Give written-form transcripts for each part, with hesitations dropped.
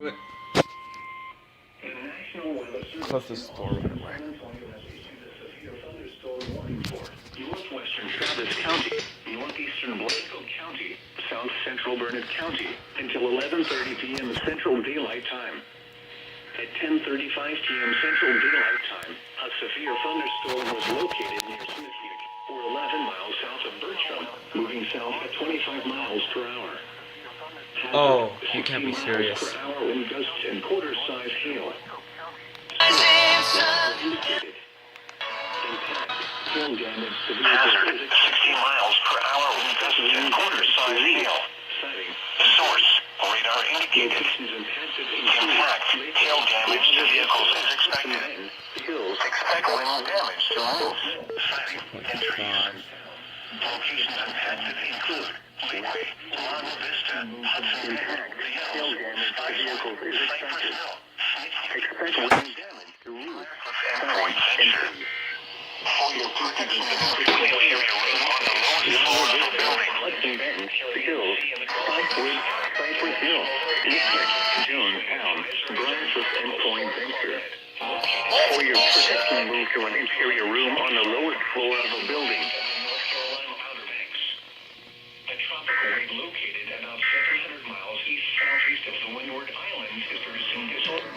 But close the storm anyway. Northwestern Travis County, northeastern Blanco County, south central Burnett County, until 11:30 p.m. Central Daylight Time. At 10:35 p.m. Central Daylight Time, a severe thunderstorm was located near Smithwick, or 11 miles south of Bertram, moving south at 25 miles per hour. Oh, you can't be serious. Per hour wind gusts and quarter-size hail. Indicated. Impact. Hail damage to Hazard, 60 miles per hour wind gusts and quarter-size hail. Sighting. Source, radar indicated. Impact, hail damage to vehicles is expected. Expect wind damage to roofs. Sighting and trees. Locations impacted include Lakeway, Lago Vista, Hudson Bay, The Hills, Spicewood, Cypress Hill, Expect wind damage to roofs. and Point Venture. For your protection against interior room on the lowest floor of the building. Hudson Bay, The Hills, Spicewood, Cypress Hill, Eastwick, Jonestown, Brunswick, and Point Venture. For your protection, move to an interior room on the lowest floor of a building. A tropical wave located about 700 miles east-southeast of the Windward Islands is producing disorder.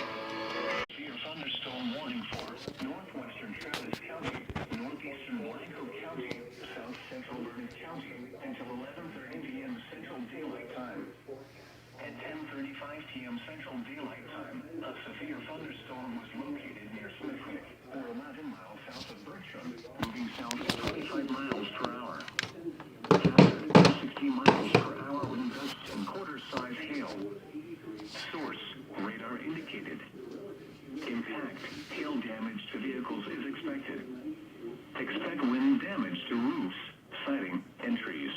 Severe thunderstorm warning for northwestern Travis County, northeastern Blanco County, south central Burnett County, until 11:30 p.m. Central Daylight Time. At 10:35 p.m. Central Daylight Time, a severe thunderstorm was located near Smithwick, or 11 miles south of Bertram, moving south at 25 miles per hour. 60 miles per hour wind gusts and quarter-size hail. Source, radar indicated. Impact, hail damage to vehicles is expected. Expect wind damage to roofs, siding, and trees.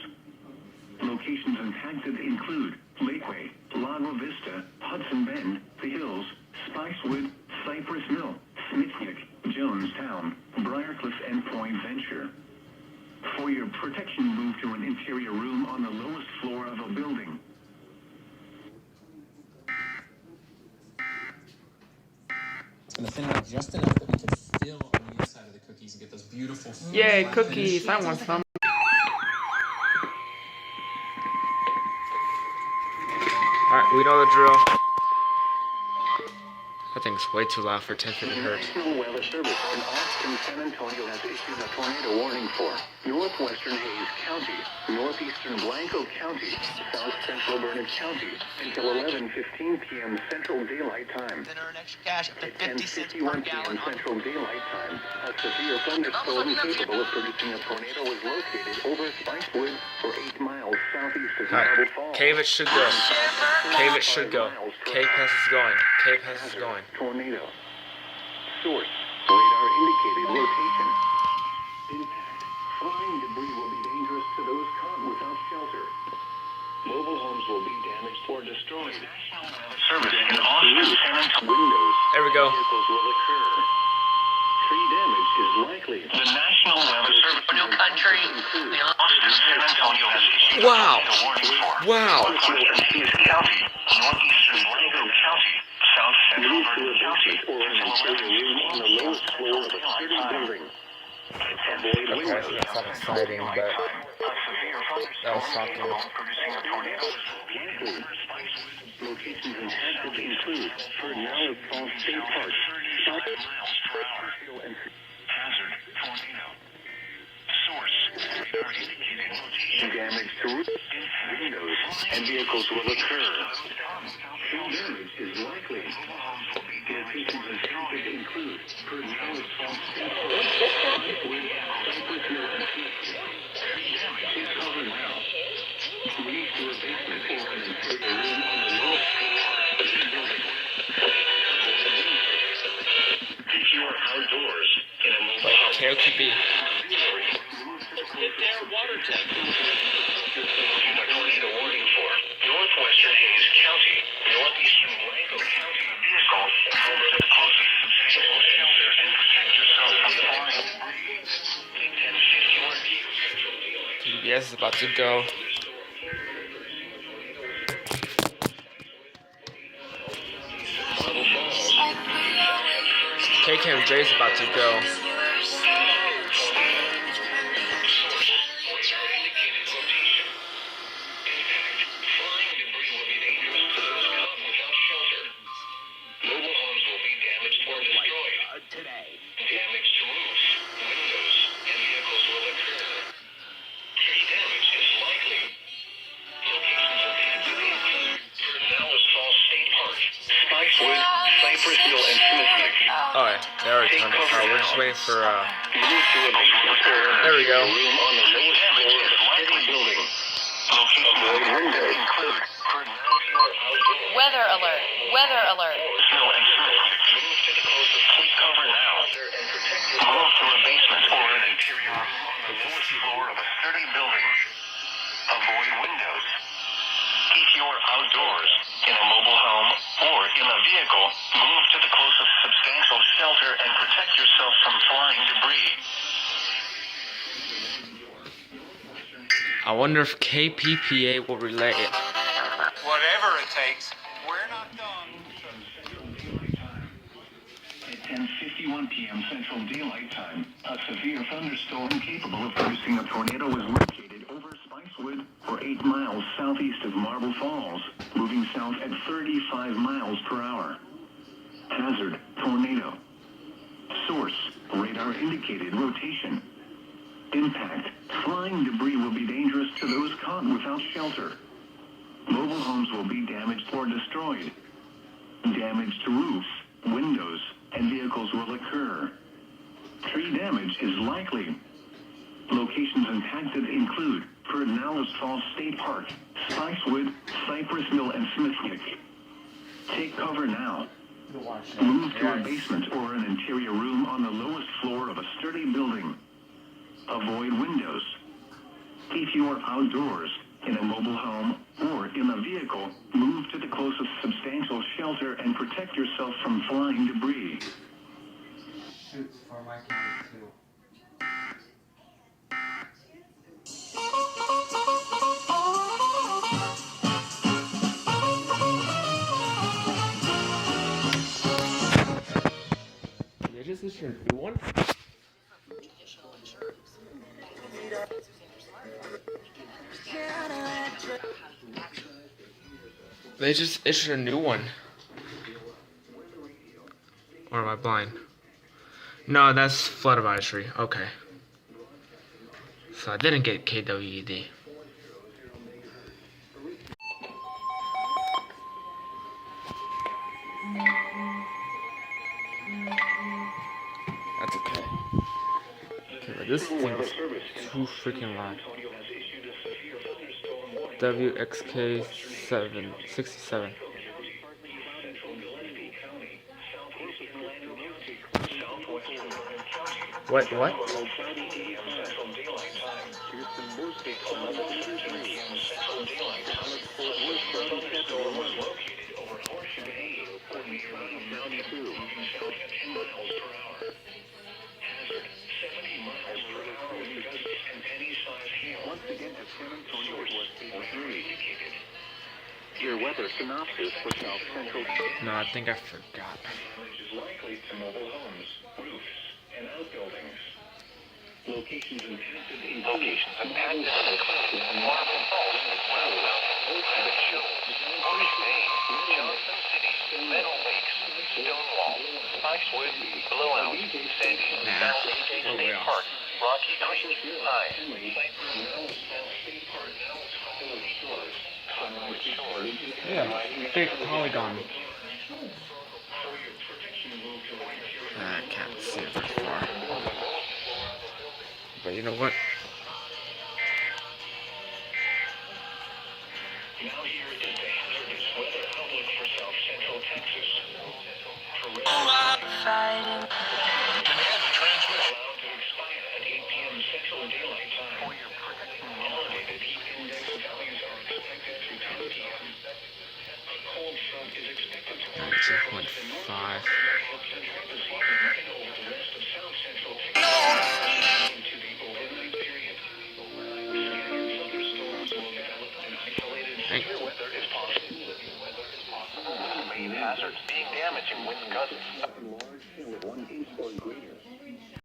Locations impacted include Lakeway, Lago Vista, Hudson Bend, The Hills, Spicewood, Cypress Mill, Smithwick, Jonestown, Briarcliff, and Point Venture. For your protection, move to an interior room on the lowest floor of a building. It's going to thin out just enough that we can fill on the inside of the cookies and get those beautiful Yay, cookies! I want some. Alright, we know the drill. That thing's way too loud for 1050 hertz. National Weather Service in Austin, San Antonio has issued a tornado warning for northwestern Hayes County, northeastern Blanco County, south central Burnett County, until 11:15 p.m. Central Daylight Time. Then earn extra cash up to At 50 cents per 10:51 gallon p.m. Central Daylight Time, a severe thunderstorm capable of producing a tornado was located over Spicewood, or 8 miles southeast of Marble Alright, Falls. KVLR should go. KVLR should go. KPEZ is going. KPEZ is going. Tornado. Source, radar indicated location. Impact. Flying debris will be dangerous to those caught without shelter. Mobile homes will be damaged or destroyed. Service in Austin, San Antonio. Windows. There we go. Vehicles will occur. Tree damage is likely. The National Weather Service for New Country, the Austin, San Antonio has issued Wow. a warning for Wow. northwestern Hayes County, northeastern Blanco County, south central Move to a Burnett County, basement or an interior room on the lowest floor of a sturdy building. Avoid windows. That's not exciting, but that was shocking. producing a tornado is Likely. Locations impacted include Ferdinand Falls State Park, South miles per hour. and Hazard, tornado. Source, radar indicated location. damage to roofs, windows, and vehicles will occur. Tree damage is likely. Locations impacted include Ferdinand Falls State Park, Southwood, Cypress Hill, and Tree damage is covered now. Move to a basement or an interior room on the lowest floor of the building. If you are outdoors in a mobile home, KLQB. get their water tank. A tornado warning for northwestern Hayes County, northeastern Blanco County. Vehicle, over the closest substantial shelter and protect yourself from flying debris. 10:51 p.m. Central Daylight. KPEZ is about to go. KKMJ is about to go. Oh, yeah, they already turned it. We're just waiting for, there we go. Weather alert. Weather alert. Take cover now. Move to a basement or an interior room on the lowest floor of a sturdy building. Avoid windows. If you're outdoors, in a mobile home, or in a vehicle, move to the closest substantial shelter and protect yourself from flying debris. I wonder if KPPA will relay it. Whatever it takes, we're not done. At 10:51 p.m. Central Daylight Time, a severe thunderstorm capable of producing a tornado was located over Spicewood for 8 miles southeast of Marble Falls, moving south at 35 miles per hour. Hazard, tornado. Source, radar indicated rotation. Impact, flying debris will be dangerous to those caught without shelter. Mobile homes will be damaged or destroyed. Damage to roofs, windows, and vehicles will occur. Tree damage is likely. Locations impacted include Pedernales Falls State Park, Spicewood, Cypress Mill, and Smithwick. Take cover now. Move to a basement or an interior room on the lowest floor of a sturdy building. Avoid windows. If you are outdoors, in a mobile home, or in a vehicle, move to the closest substantial shelter and protect yourself from flying debris. Shoots for my county too. They just issued a new one? They just issued a new one. Or am I blind? No, that's flood advisory. Okay. So I didn't get KWED. That's okay. Okay, but this thing is too freaking loud. WXK-767. What? Your weather synopsis for South Central. No, I think I forgot. Damage is likely to mobile homes, roofs, and outbuildings. Locations impacted include Marble Falls, Rockdale, Ocean Bay, Johnson City, Meadow Lakes, Stonewall, Spicewood, Blowout, Sandy, South AJ State Park, Rocky Creek, High. Yeah, big polygon. I can't see it very far. But you know what? Now here is the hazardous weather outlook for South Central Texas. Demand transmission. Allowed to expire at 8 p.m. Central Daylight Time. Elevated heat index values are expected through 10 p.m. A cold front is expected to 92.5. over the rest of South Central Texas into the overnight period. Scattered thunderstorms will develop and isolated severe weather is possible. Remain hazards being damaged in wind gusts. Large hail of 1 inch or greater